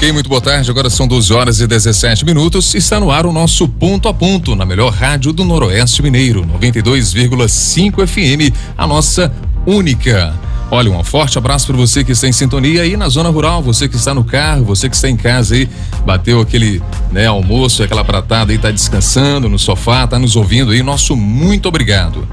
Ok, muito boa tarde. Agora são 12h17. Está no ar o nosso Ponto a Ponto, na melhor rádio do Noroeste Mineiro, 92,5 FM, a nossa única. Olha, um forte abraço para você que está em sintonia aí na zona rural, você que está no carro, você que está em casa aí, bateu aquele, almoço, aquela pratada aí, tá descansando no sofá, tá nos ouvindo aí, nosso muito obrigado.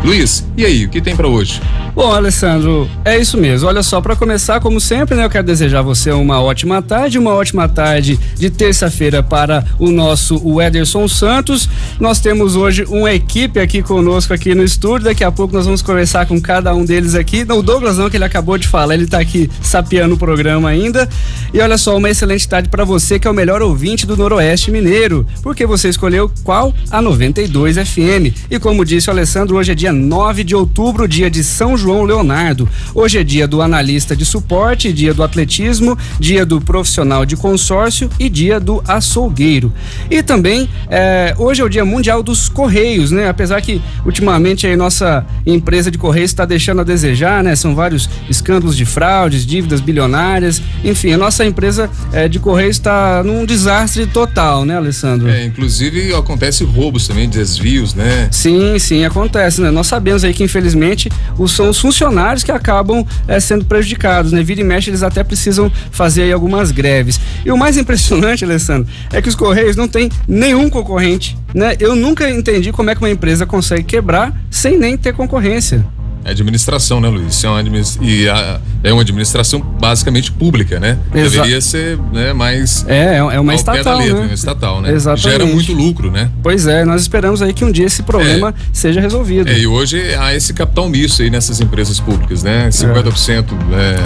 Luiz, e aí, o que tem para hoje? Bom, Alessandro, é isso mesmo. Olha só, para começar, como sempre, eu quero desejar a você uma ótima tarde de terça-feira para o Ederson Santos. Nós temos hoje uma equipe aqui conosco aqui no estúdio, daqui a pouco nós vamos conversar com cada um deles aqui. Não, o Douglas não, que ele acabou de falar, ele tá aqui sapeando o programa ainda. E olha só, uma excelente tarde para você que é o melhor ouvinte do Noroeste Mineiro, porque você escolheu qual? A 92 FM. E como disse o Alessandro, hoje é dia 9 de outubro, dia de São João Leonardo. Hoje é dia do analista de suporte, dia do atletismo, dia do profissional de consórcio e dia do açougueiro. E também hoje é o dia mundial dos Correios, né? Apesar que ultimamente a nossa empresa de Correios está deixando a desejar, né? São vários escândalos de fraudes, dívidas bilionárias, enfim, a nossa empresa de Correios está num desastre total, né, Alessandro? Inclusive acontece roubos também, desvios, né? Sim, acontece, né? Nós sabemos aí que infelizmente são os funcionários que acabam sendo prejudicados, né? Vira e mexe, eles até precisam fazer aí algumas greves. E o mais impressionante, Alessandro, é que os Correios não tem nenhum concorrente, né? Eu nunca entendi como é que uma empresa consegue quebrar sem nem ter concorrência. É administração, né, Luiz? É uma administração basicamente pública, né? Deveria ser, né, mais é uma estatal, letra, né? Uma estatal, né? Exatamente. Gera muito lucro, né? Pois é, nós esperamos aí que um dia esse problema seja resolvido. E hoje há esse capital misto aí nessas empresas públicas, né? 50%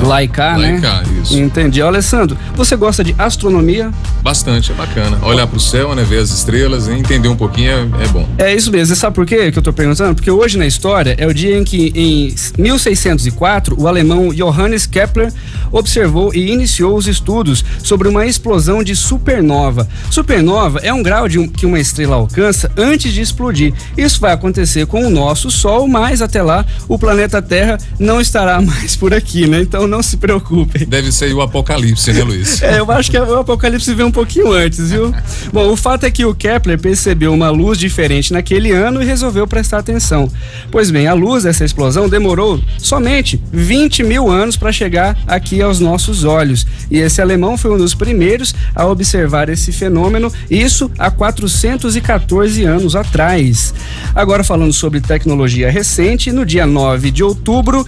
Laicar, né? Isso. Entendi. Alessandro, você gosta de astronomia? Bastante, é bacana. Olhar pro céu, né? Ver as estrelas, entender um pouquinho é bom. É isso mesmo. Você sabe por quê que eu tô perguntando? Porque hoje na história é o dia em que em 1604, o alemão Johannes Kepler observou e iniciou os estudos sobre uma explosão de supernova. Supernova é um grau que uma estrela alcança antes de explodir. Isso vai acontecer com o nosso Sol, mas até lá o planeta Terra não estará mais por aqui, né? Então não se preocupem. Deve ser o apocalipse, né, Luiz? Eu acho que o apocalipse veio um pouquinho antes, viu? Bom, o fato é que o Kepler percebeu uma luz diferente naquele ano e resolveu prestar atenção. Pois bem, a luz dessa explosão demorou somente 20 mil anos para chegar aqui aos nossos olhos. E esse alemão foi um dos primeiros a observar esse fenômeno, isso há 414 anos atrás. Agora falando sobre tecnologia recente, no dia 9 de outubro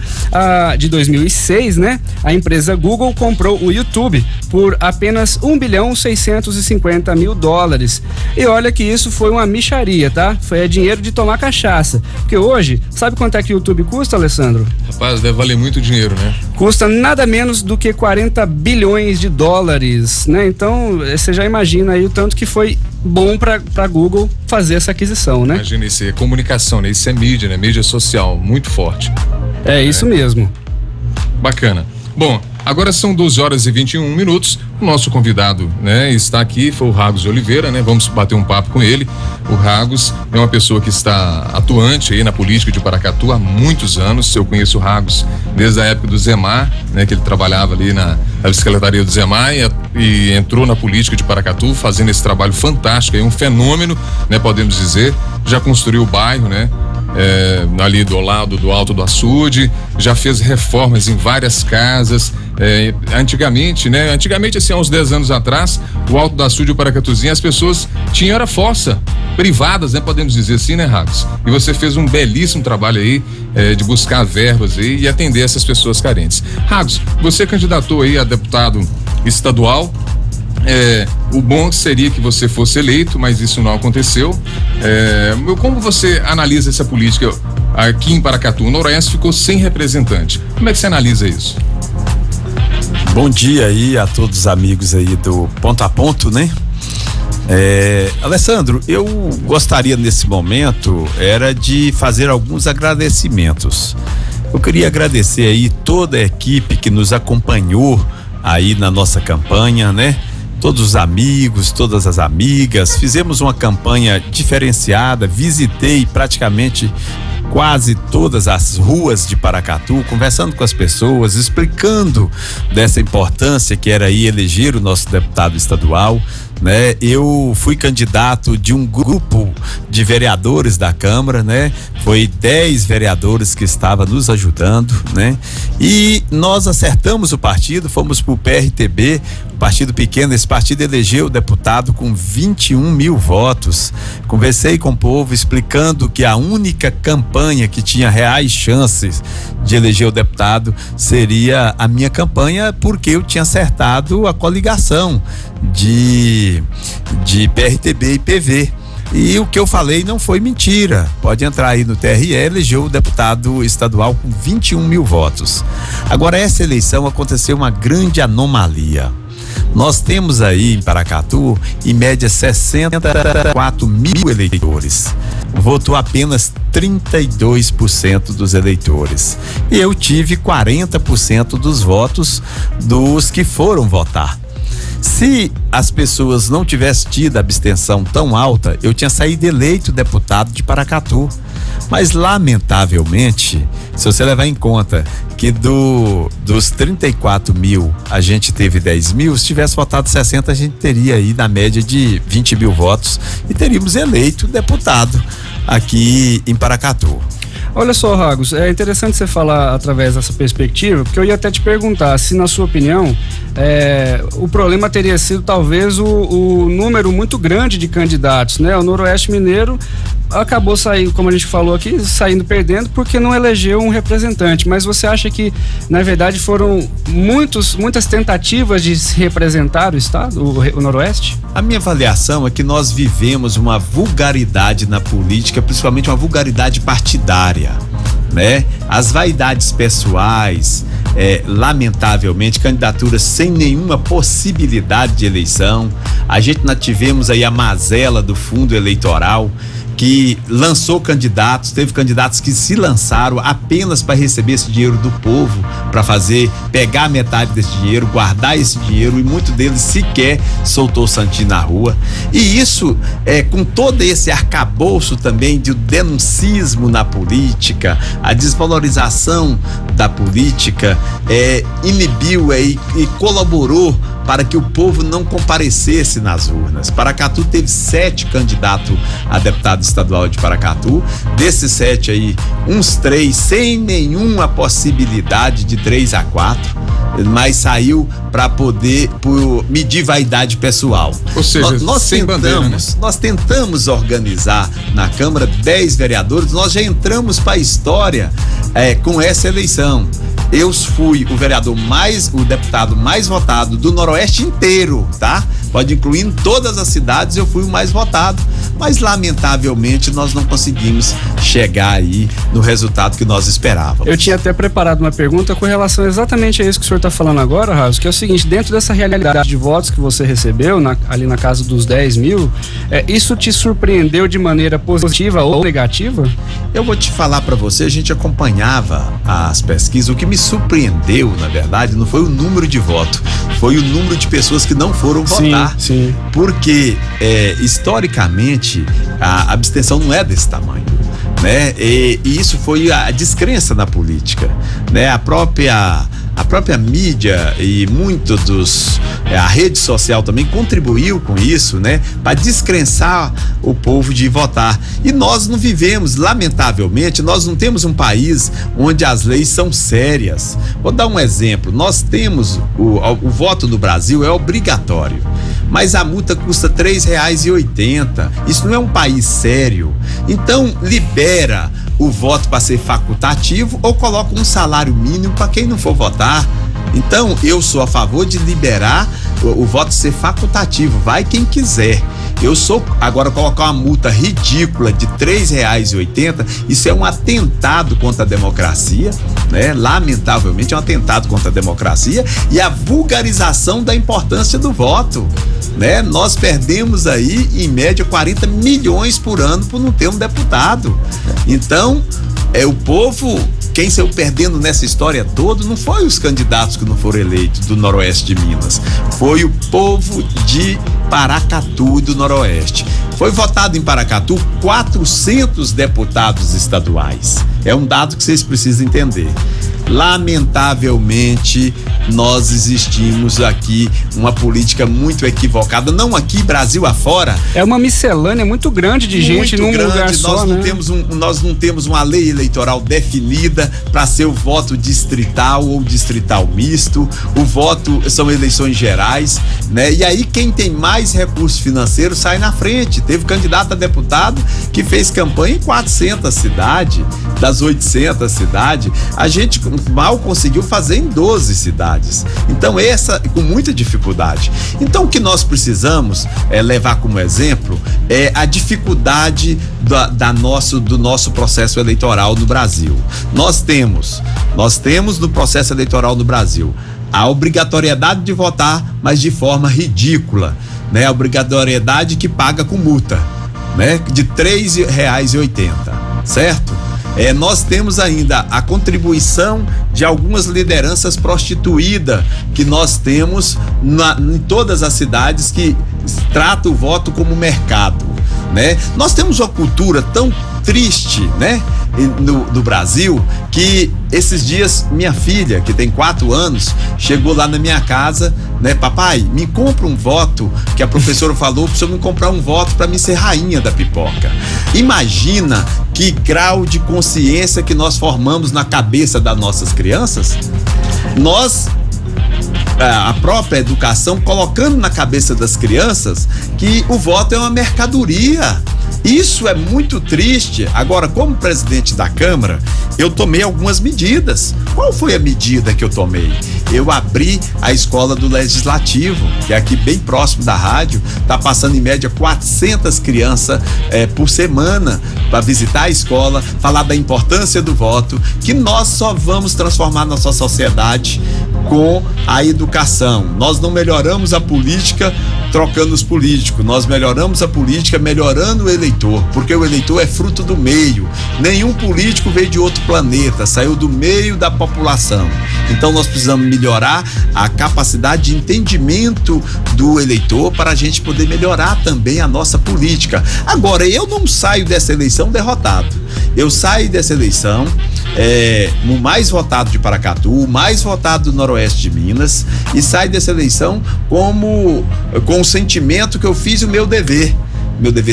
de 2006, né? A empresa Google comprou o YouTube por apenas $1,650 bilhão. E olha que isso foi uma mixaria, tá? Foi dinheiro de tomar cachaça. Porque hoje, sabe quanto é que o YouTube custa, Alessandro? Rapaz, deve valer muito dinheiro, né? Custa nada menos do que $40 bilhões, né? Então, você já imagina aí o tanto que foi bom para Google fazer essa aquisição, né? Imagina, isso é comunicação, né? Isso é mídia, né? Mídia social, muito forte. É isso mesmo. Bacana. Bom, agora são 12h21. O nosso convidado, né, está aqui, foi o Ragos de Oliveira, né? Vamos bater um papo com ele. O Ragos é uma pessoa que está atuante aí na política de Paracatu há muitos anos. Eu conheço o Ragos desde a época do Zemar, né? Que ele trabalhava ali na secretaria do Zemar e entrou na política de Paracatu, fazendo esse trabalho fantástico, aí um fenômeno, né? Podemos dizer. Já construiu o bairro, né? Ali do lado do Alto do Açude, já fez reformas em várias casas. Antigamente, assim, há uns 10 anos atrás, o Alto do Açude e o Paracatuzinho, as pessoas tinham era fossa, privadas, né? Podemos dizer assim, né, Ragos? E você fez um belíssimo trabalho aí de buscar verbas aí e atender essas pessoas carentes. Ragos, você candidatou aí a deputado estadual. O bom seria que você fosse eleito, mas isso não aconteceu. Como você analisa essa política aqui em Paracatu? O Noroeste ficou sem representante. Como é que você analisa isso? Bom dia aí a todos os amigos aí do Ponto a Ponto, né? Alessandro, eu gostaria nesse momento de fazer alguns agradecimentos. Eu queria agradecer aí toda a equipe que nos acompanhou aí na nossa campanha, né? Todos os amigos, todas as amigas, fizemos uma campanha diferenciada, visitei praticamente quase todas as ruas de Paracatu, conversando com as pessoas, explicando dessa importância que era aí eleger o nosso deputado estadual, né? Eu fui candidato de um grupo de vereadores da Câmara, né? Foi 10 vereadores que estavam nos ajudando, né? E nós acertamos o partido, fomos pro PRTB, partido pequeno. Esse partido elegeu o deputado com 21 mil votos. Conversei com o povo explicando que a única campanha que tinha reais chances de eleger o deputado seria a minha campanha, porque eu tinha acertado a coligação de PRTB e PV. E o que eu falei não foi mentira. Pode entrar aí no TRE, elegeu o deputado estadual com 21 mil votos. Agora, essa eleição aconteceu uma grande anomalia. Nós temos aí em Paracatu, em média, 64 mil eleitores. Votou apenas 32% dos eleitores. E eu tive 40% dos votos dos que foram votar. Se as pessoas não tivessem tido a abstenção tão alta, eu tinha saído eleito deputado de Paracatu. Mas, lamentavelmente, se você levar em conta que dos 34 mil a gente teve 10 mil, se tivesse votado 60, a gente teria aí na média de 20 mil votos e teríamos eleito deputado aqui em Paracatu. Olha só, Ragos, é interessante você falar através dessa perspectiva, porque eu ia até te perguntar se, na sua opinião, o problema teria sido talvez o número muito grande de candidatos, né? O Noroeste Mineiro acabou saindo, como a gente falou aqui, perdendo porque não elegeu um representante. Mas você acha que, na verdade, foram muitas tentativas de se representar o estado, o Noroeste? A minha avaliação é que nós vivemos uma vulgaridade na política, principalmente uma vulgaridade partidária, né? As vaidades pessoais, lamentavelmente, candidaturas sem nenhuma possibilidade de eleição. A gente tivemos aí a mazela do fundo eleitoral, que lançou candidatos, teve candidatos que se lançaram apenas para receber esse dinheiro do povo, para pegar metade desse dinheiro, guardar esse dinheiro, e muitos deles sequer soltou o santinho na rua. E isso, com todo esse arcabouço também de denuncismo na política, a desvalorização da política, inibiu aí e colaborou para que o povo não comparecesse nas urnas. Paracatu teve 7 candidatos a deputado estadual de Paracatu. Desses 7 aí, uns 3 sem nenhuma possibilidade de 3 a 4, mas saiu para poder medir vaidade pessoal. Ou seja, sem bandeira, né? Nós tentamos organizar na Câmara 10 vereadores, nós já entramos para a história com essa eleição. Eu fui o deputado mais votado do Noroeste inteiro, tá? Pode incluir em todas as cidades, eu fui o mais votado. Mas, lamentavelmente, nós não conseguimos chegar aí no resultado que nós esperávamos. Eu tinha até preparado uma pergunta com relação exatamente a isso que o senhor está falando agora, Raso, que é o seguinte: dentro dessa realidade de votos que você recebeu, ali na casa dos 10 mil, isso te surpreendeu de maneira positiva ou negativa? Eu vou te falar para você, a gente acompanhava as pesquisas. O que me surpreendeu, na verdade, não foi o número de votos, foi o número de pessoas que não foram votar. Sim. Porque, historicamente, a abstenção não é desse tamanho, né? E isso foi a descrença na política, né? A própria mídia e a rede social também contribuiu com isso, né? Para descrençar o povo de votar. E nós não vivemos, lamentavelmente, nós não temos um país onde as leis são sérias. Vou dar um exemplo. Nós temos o voto no Brasil é obrigatório, mas a multa custa R$3,80. Isso não é um país sério. Então, libera o voto para ser facultativo ou coloca um salário mínimo para quem não for votar. Então, eu sou a favor de liberar o voto ser facultativo, vai quem quiser. Agora, colocar uma multa ridícula de R$3,80, isso é um atentado contra a democracia, né? Lamentavelmente é um atentado contra a democracia e a vulgarização da importância do voto, né? Nós perdemos aí, em média, 40 milhões por ano por não ter um deputado. Então, o povo, quem saiu perdendo nessa história toda não foi os candidatos que não foram eleitos do Noroeste de Minas, foi o povo de Paracatu e do Noroeste. Foi votado em Paracatu 400 deputados estaduais. É um dado que vocês precisam entender. Lamentavelmente, nós existimos aqui uma política muito equivocada, não aqui, Brasil afora. É uma miscelânea muito grande de gente num lugar só, né? Nós não temos uma lei eleitoral definida para ser o voto distrital ou distrital misto. O voto são eleições gerais, né? E aí quem tem mais recursos financeiros sai na frente. Teve candidato a deputado que fez campanha em 400 cidades, das 800 cidades. A gente mal conseguiu fazer em 12 cidades. Então com muita dificuldade. Então o que nós precisamos levar como exemplo é a dificuldade do nosso processo eleitoral no Brasil. Nós temos no processo eleitoral no Brasil a obrigatoriedade de votar, mas de forma ridícula, né? A obrigatoriedade que paga com multa, né? De R$3,80, certo? Nós temos ainda a contribuição de algumas lideranças prostituídas que nós temos em todas as cidades que tratam o voto como mercado, né? Nós temos uma cultura tão triste, né? No Brasil, que esses dias minha filha, que tem 4 anos, chegou lá na minha casa, né? Papai, me compra um voto, que a professora falou para eu me comprar um voto para mim ser rainha da pipoca. Imagina que grau de consciência que nós formamos na cabeça das nossas crianças. A própria educação colocando na cabeça das crianças que o voto é uma mercadoria. Isso é muito triste. Agora, como presidente da Câmara, eu tomei algumas medidas. Qual foi a medida que eu tomei? Eu abri a escola do Legislativo, que é aqui bem próximo da rádio, tá passando em média 400 crianças por semana para visitar a escola, falar da importância do voto, que nós só vamos transformar nossa sociedade com a educação. Nós não melhoramos a política trocando os políticos, nós melhoramos a política melhorando o eleitor, porque o eleitor é fruto do meio. Nenhum político veio de outro planeta, saiu do meio da população. Então nós precisamos melhorar a capacidade de entendimento do eleitor para a gente poder melhorar também a nossa política. Agora, eu não saio dessa eleição derrotado. Eu saio dessa eleição o mais votado de Paracatu, o mais votado do Noroeste de Minas, e saio dessa eleição com o sentimento que eu fiz o meu dever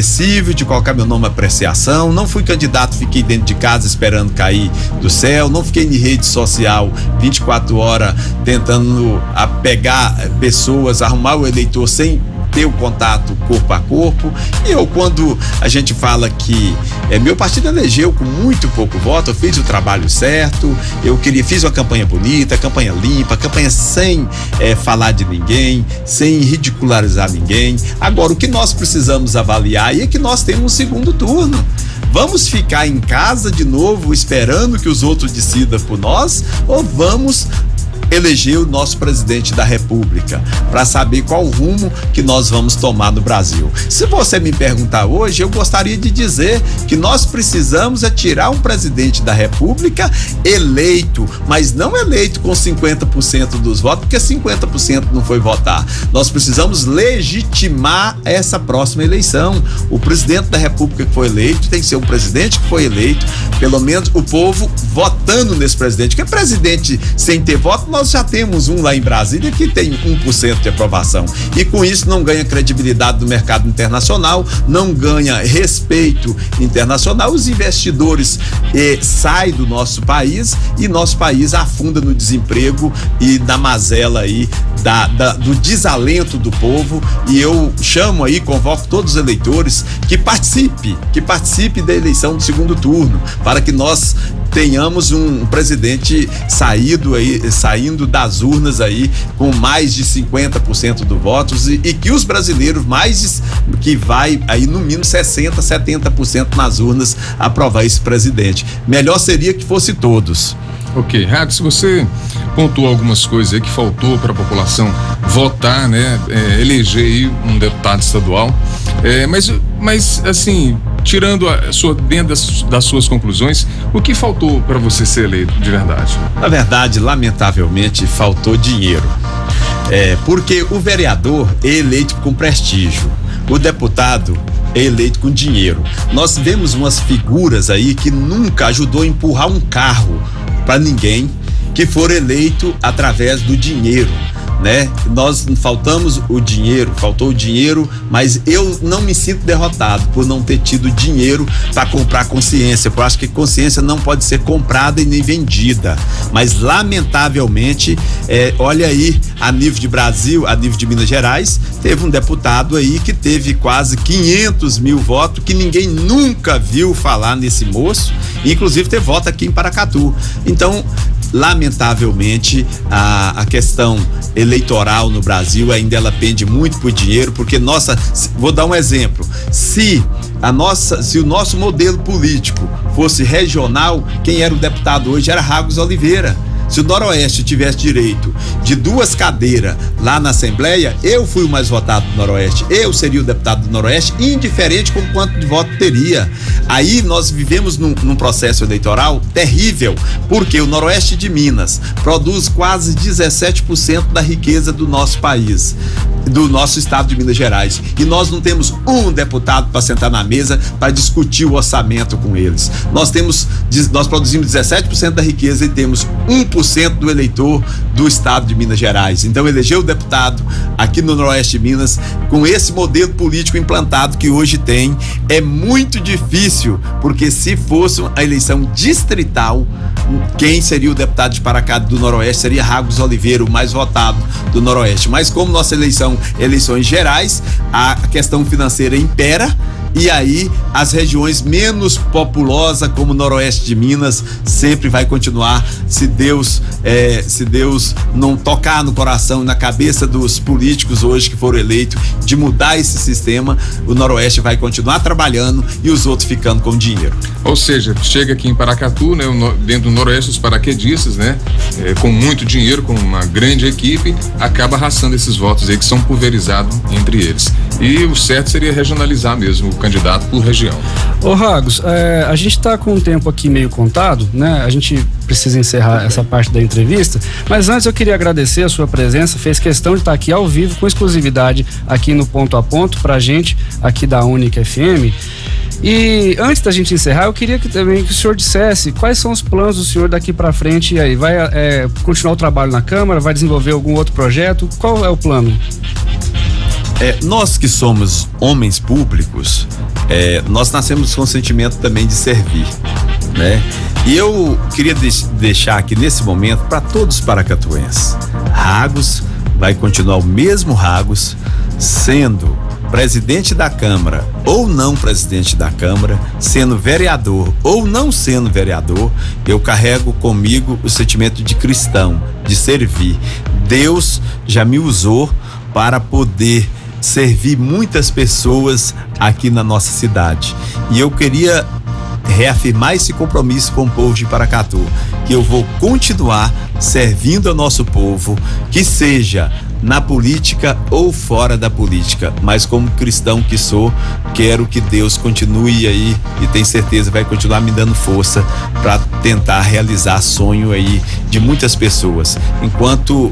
cível de colocar meu nome à apreciação. Não fui candidato, fiquei dentro de casa esperando cair do céu, não fiquei em rede social 24 horas tentando pegar pessoas, arrumar o eleitor sem ter o contato corpo a corpo. E quando a gente fala que meu partido elegeu com muito pouco voto, eu fiz o trabalho certo, fiz uma campanha bonita, campanha limpa, campanha sem falar de ninguém, sem ridicularizar ninguém. Agora, o que nós precisamos avaliar é que nós temos um segundo turno. Vamos ficar em casa de novo esperando que os outros decidam por nós, ou vamos eleger o nosso presidente da República para saber qual o rumo que nós vamos tomar no Brasil? Se você me perguntar hoje, eu gostaria de dizer que nós precisamos tirar um presidente da República eleito, mas não eleito com 50% dos votos, porque 50% não foi votar. Nós precisamos legitimar essa próxima eleição. O presidente da República que foi eleito tem que ser um presidente que foi eleito, pelo menos o povo votando nesse presidente, porque presidente sem ter voto, nós já temos um lá em Brasília que tem 1% de aprovação, e com isso não ganha credibilidade do mercado internacional, não ganha respeito internacional, os investidores saem do nosso país e nosso país afunda no desemprego e na mazela aí do desalento do povo. E eu chamo aí, convoco todos os eleitores que participe da eleição do segundo turno, para que nós tenhamos um presidente saindo das urnas aí com mais de 50% dos votos, e que os brasileiros que vai aí no mínimo 60-70% nas urnas aprovar esse presidente. Melhor seria que fosse todos. Ok, Rags, você pontuou algumas coisas aí que faltou para a população votar, né? Eleger aí um deputado estadual, mas assim, tirando dentro das suas conclusões, o que faltou para você ser eleito de verdade? Na verdade, lamentavelmente, faltou dinheiro. Porque o vereador é eleito com prestígio. O deputado é eleito com dinheiro. Nós vemos umas figuras aí que nunca ajudou a empurrar um carro para ninguém, que foram eleitos através do dinheiro, né? Nós faltou o dinheiro, mas eu não me sinto derrotado por não ter tido dinheiro para comprar consciência. Eu acho que consciência não pode ser comprada e nem vendida, mas lamentavelmente, olha aí, a nível de Brasil, a nível de Minas Gerais, teve um deputado aí que teve quase 500 mil votos, que ninguém nunca viu falar nesse moço, inclusive teve voto aqui em Paracatu. Então, lamentavelmente, a questão eleitoral no Brasil ainda ela pende muito por dinheiro, porque vou dar um exemplo, se o nosso modelo político fosse regional, quem era o deputado hoje era Ragos Oliveira. Se o Noroeste tivesse direito de 2 cadeiras lá na Assembleia, eu fui o mais votado do Noroeste, eu seria o deputado do Noroeste, indiferente com quanto de voto teria. Aí nós vivemos num processo eleitoral terrível, porque o Noroeste de Minas produz quase 17% da riqueza do nosso país, do nosso estado de Minas Gerais, e nós não temos um deputado para sentar na mesa para discutir o orçamento com eles. Nós produzimos 17% da riqueza e temos 1% do eleitor do estado de Minas Gerais. Então, eleger o deputado aqui no Noroeste de Minas, com esse modelo político implantado que hoje tem, é muito difícil, porque se fosse a eleição distrital, quem seria o deputado de Paracatu do Noroeste seria Ragos Oliveira, o mais votado do Noroeste. Mas como nossa eleições gerais, a questão financeira impera, e aí as regiões menos populosas, como o Noroeste de Minas, sempre vai continuar, se Deus não tocar no coração e na cabeça dos políticos hoje que foram eleitos de mudar esse sistema, o Noroeste vai continuar trabalhando e os outros ficando com dinheiro. Ou seja, chega aqui em Paracatu, né, dentro do Noroeste, os paraquedistas, né, com muito dinheiro, com uma grande equipe, acaba arrastando esses votos aí que são pulverizados entre eles. E o certo seria regionalizar mesmo o candidato por região. Ô Ragos, a gente está com um tempo aqui meio contado, né? A gente precisa encerrar essa parte da entrevista, mas antes eu queria agradecer a sua presença, fez questão de estar aqui ao vivo, com exclusividade aqui no Ponto a Ponto, pra gente aqui da Única FM. E antes da gente encerrar, eu queria também que o senhor dissesse quais são os planos do senhor daqui para frente. E aí, vai continuar o trabalho na Câmara, vai desenvolver algum outro projeto? Qual é o plano? Nós que somos homens públicos, nós nascemos com o sentimento também de servir, né? E eu queria deixar aqui nesse momento para todos os paracatuenses, Ragos vai continuar o mesmo Ragos, sendo presidente da Câmara ou não presidente da Câmara, sendo vereador ou não sendo vereador, eu carrego comigo o sentimento de cristão, de servir. Deus já me usou para poder servir muitas pessoas aqui na nossa cidade, e eu queria reafirmar esse compromisso com o povo de Paracatu, que eu vou continuar servindo ao nosso povo, que seja na política ou fora da política, mas como cristão que sou, quero que Deus continue aí, e tenho certeza vai continuar me dando força para tentar realizar sonho aí de muitas pessoas. Enquanto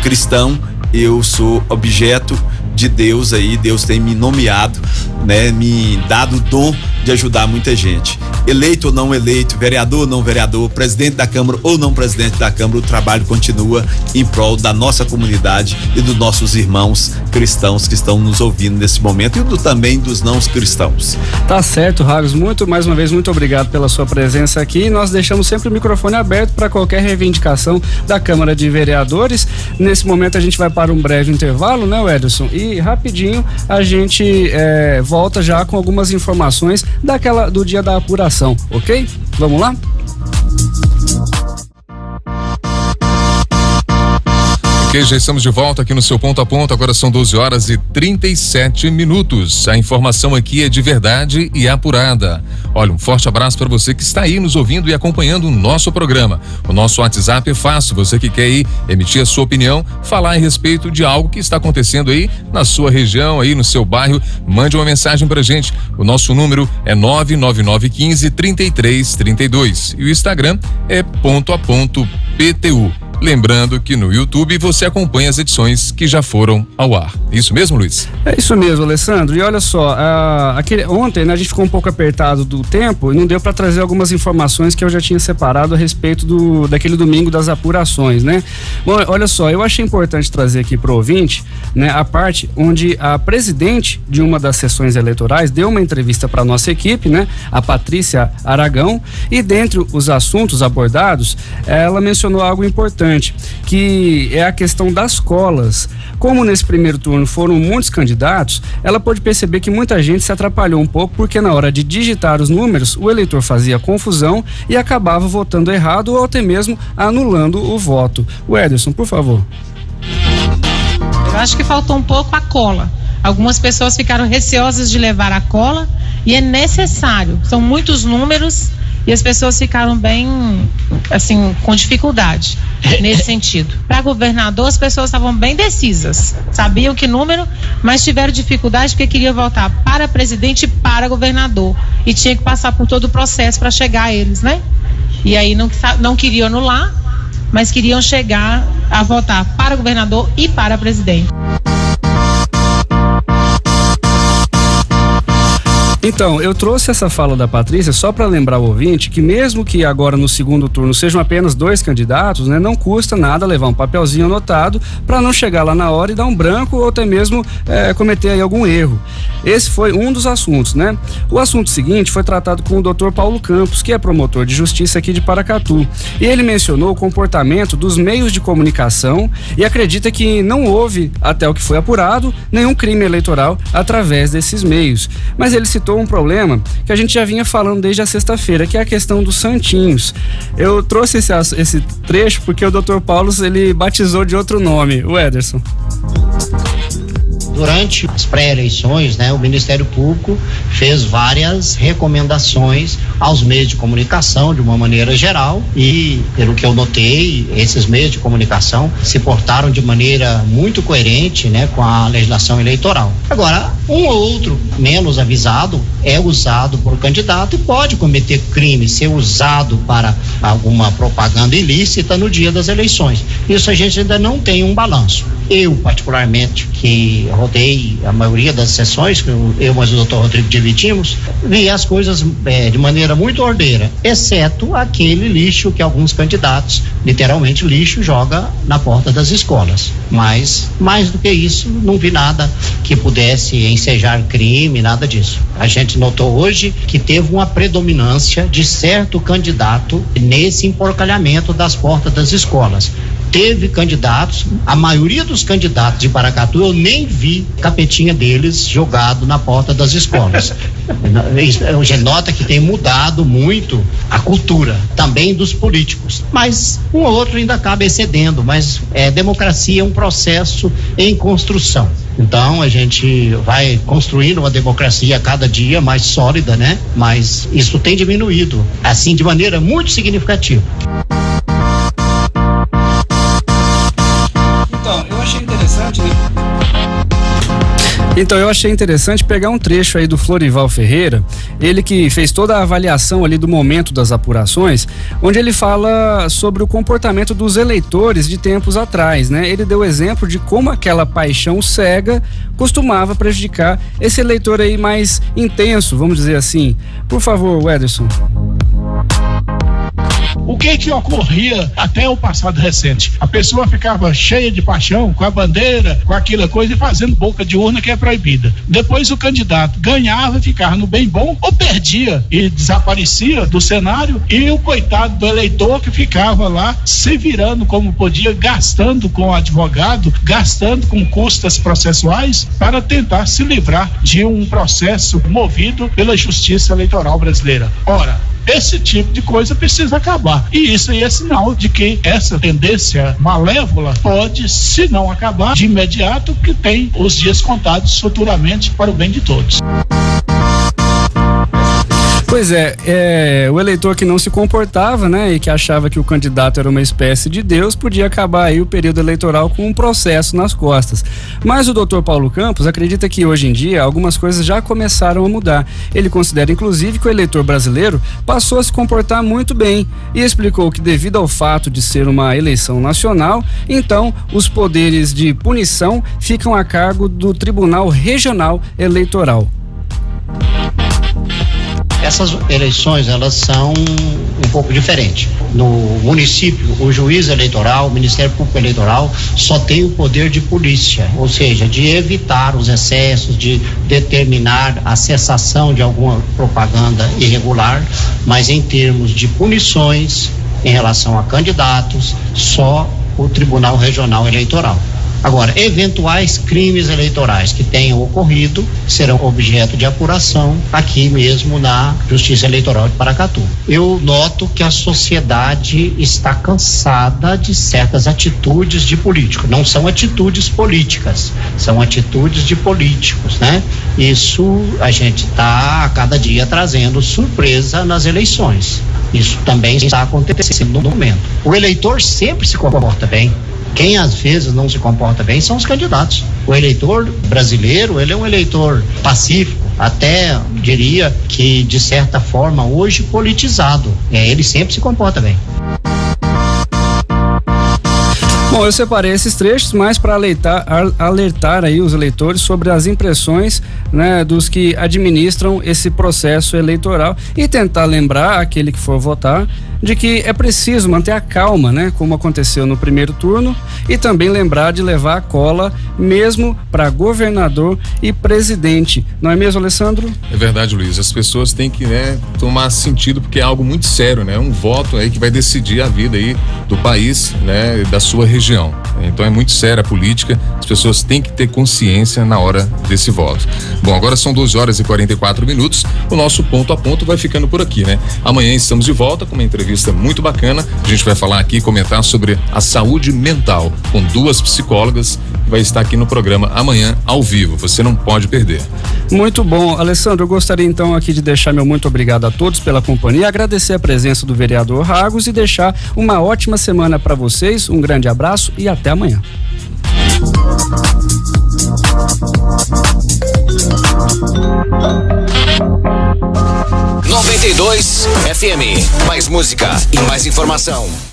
cristão, eu sou objeto de Deus aí, Deus tem me nomeado, né, me dado o dom de ajudar muita gente. Eleito ou não eleito, vereador ou não vereador, presidente da Câmara ou não presidente da Câmara, o trabalho continua em prol da nossa comunidade e dos nossos irmãos cristãos que estão nos ouvindo nesse momento, e também dos não cristãos. Tá certo, Ragos, mais uma vez, muito obrigado pela sua presença aqui. Nós deixamos sempre o microfone aberto para qualquer reivindicação da Câmara de Vereadores. Nesse momento a gente vai para um breve intervalo, né, Ederson? E rapidinho a gente volta já com algumas informações do dia da apuração, ok? Vamos lá? Ok, já estamos de volta aqui no seu Ponto a Ponto, agora são 12h37. A informação aqui é de verdade e apurada. Olha, um forte abraço para você que está aí nos ouvindo e acompanhando o nosso programa. O nosso WhatsApp é fácil, você que quer aí emitir a sua opinião, falar a respeito de algo que está acontecendo aí na sua região, aí no seu bairro, mande uma mensagem pra gente. O nosso número é 99915-3332 e o Instagram é Ponto a Ponto PTU. Lembrando que no YouTube você acompanha as edições que já foram ao ar. Isso mesmo, Luiz? É isso mesmo, Alessandro. E olha só, ontem, né, a gente ficou um pouco apertado do tempo e não deu para trazer algumas informações que eu já tinha separado a respeito daquele domingo das apurações, né? Bom, olha só, eu achei importante trazer aqui pro ouvinte, né, a parte onde a presidente de uma das sessões eleitorais deu uma entrevista para nossa equipe, né, a Patrícia Aragão, e dentre os assuntos abordados, ela mencionou algo importante, que é a questão das colas. Como nesse primeiro turno foram muitos candidatos, ela pôde perceber que muita gente se atrapalhou um pouco porque na hora de digitar os números, o eleitor fazia confusão e acabava votando errado ou até mesmo anulando o voto. O Ederson, por favor. Eu acho que faltou um pouco a cola. Algumas pessoas ficaram receosas de levar a cola e é necessário. São muitos números e as pessoas ficaram bem, assim, com dificuldade nesse sentido. Para governador, as pessoas estavam bem decisas, sabiam que número, mas tiveram dificuldade porque queriam votar para presidente e para governador. E tinha que passar por todo o processo para chegar a eles, né? E aí não queriam anular, mas queriam chegar a votar para governador e para presidente. Então, eu trouxe essa fala da Patrícia só para lembrar o ouvinte que mesmo que agora no segundo turno sejam apenas 2 candidatos, né, não custa nada levar um papelzinho anotado para não chegar lá na hora e dar um branco ou até mesmo cometer aí algum erro. Esse foi um dos assuntos, né? O assunto seguinte foi tratado com o Dr. Paulo Campos, que é promotor de justiça aqui de Paracatu. E ele mencionou o comportamento dos meios de comunicação e acredita que não houve, até o que foi apurado, nenhum crime eleitoral através desses meios. Mas ele citou um problema que a gente já vinha falando desde a sexta-feira, que é a questão dos santinhos. Eu trouxe esse trecho porque o Dr. Paulo, ele batizou de outro nome, o Ederson. Durante as pré-eleições, né, o Ministério Público fez várias recomendações aos meios de comunicação de uma maneira geral e, pelo que eu notei, esses meios de comunicação se portaram de maneira muito coerente, né, com a legislação eleitoral. Agora, um ou outro menos avisado é usado por candidato e pode cometer crime, ser usado para alguma propaganda ilícita no dia das eleições. Isso a gente ainda não tem um balanço. Eu, particularmente, que rodei a maioria das sessões, eu mais o Dr. Rodrigo dividimos, vi as coisas de maneira muito ordeira, exceto aquele lixo que alguns candidatos, literalmente lixo, joga na porta das escolas. Mas, mais do que isso, não vi nada que pudesse ensejar crime, nada disso. A gente notou hoje que teve uma predominância de certo candidato nesse emporcalhamento das portas das escolas. Teve candidatos, a maioria dos candidatos de Paracatu eu nem vi capetinha deles jogado na porta das escolas. A gente nota que tem mudado muito a cultura também dos políticos, mas um ou outro ainda acaba excedendo, mas democracia é um processo em construção. Então a gente vai construindo uma democracia a cada dia mais sólida, né? Mas isso tem diminuído, assim, de maneira muito significativa. Então, eu achei interessante pegar um trecho aí do Florival Ferreira, ele que fez toda a avaliação ali do momento das apurações, onde ele fala sobre o comportamento dos eleitores de tempos atrás, né? Ele deu exemplo de como aquela paixão cega costumava prejudicar esse eleitor aí mais intenso, vamos dizer assim. Por favor, Ederson. O que ocorria até o passado recente? A pessoa ficava cheia de paixão com a bandeira, com aquela coisa e fazendo boca de urna que é proibida. Depois o candidato ganhava, ficava no bem bom ou perdia e desaparecia do cenário e o coitado do eleitor que ficava lá se virando como podia, gastando com o advogado, gastando com custas processuais para tentar se livrar de um processo movido pela Justiça Eleitoral brasileira. Ora, esse tipo de coisa precisa acabar. E isso aí é sinal de que essa tendência malévola pode, se não acabar de imediato, que tem os dias contados futuramente para o bem de todos. Pois o eleitor que não se comportava, né, e que achava que o candidato era uma espécie de Deus, podia acabar aí o período eleitoral com um processo nas costas. Mas o Dr. Paulo Campos acredita que hoje em dia algumas coisas já começaram a mudar. Ele considera inclusive que o eleitor brasileiro passou a se comportar muito bem e explicou que devido ao fato de ser uma eleição nacional, então os poderes de punição ficam a cargo do Tribunal Regional Eleitoral. Essas eleições, elas são um pouco diferentes. No município, o juiz eleitoral, o Ministério Público Eleitoral, só tem o poder de polícia, ou seja, de evitar os excessos, de determinar a cessação de alguma propaganda irregular, mas em termos de punições em relação a candidatos, só o Tribunal Regional Eleitoral. Agora, eventuais crimes eleitorais que tenham ocorrido serão objeto de apuração aqui mesmo na Justiça Eleitoral de Paracatu. Eu noto que a sociedade está cansada de certas atitudes de políticos. Não são atitudes políticas, são atitudes de políticos, né? Isso a gente está a cada dia trazendo surpresa nas eleições. Isso também está acontecendo no momento. O eleitor sempre se comporta bem. Quem às vezes não se comporta bem são os candidatos. O eleitor brasileiro, ele é um eleitor pacífico, até diria que de certa forma hoje politizado. Ele sempre se comporta bem. Bom, eu separei esses trechos mais para alertar aí os eleitores sobre as impressões, né, dos que administram esse processo eleitoral e tentar lembrar aquele que for votar de que é preciso manter a calma, né, como aconteceu no primeiro turno, e também lembrar de levar a cola mesmo para governador e presidente. Não é mesmo, Alessandro? É verdade, Luiz. As pessoas têm que, né, tomar sentido, porque é algo muito sério, né? Um voto aí que vai decidir a vida aí do país, né, da sua região. Então é muito séria a política. As pessoas têm que ter consciência na hora desse voto. Bom, agora são 12h44. O nosso ponto a ponto vai ficando por aqui, né? Amanhã estamos de volta com uma entrevista muito bacana. A gente vai falar aqui, comentar sobre a saúde mental com 2 psicólogas. Vai estar aqui no programa amanhã ao vivo. Você não pode perder. Muito bom, Alessandro. Eu gostaria então aqui de deixar meu muito obrigado a todos pela companhia, agradecer a presença do vereador Ragos e deixar uma ótima semana para vocês. Um grande abraço e até amanhã. 92 FM. Mais música e mais informação.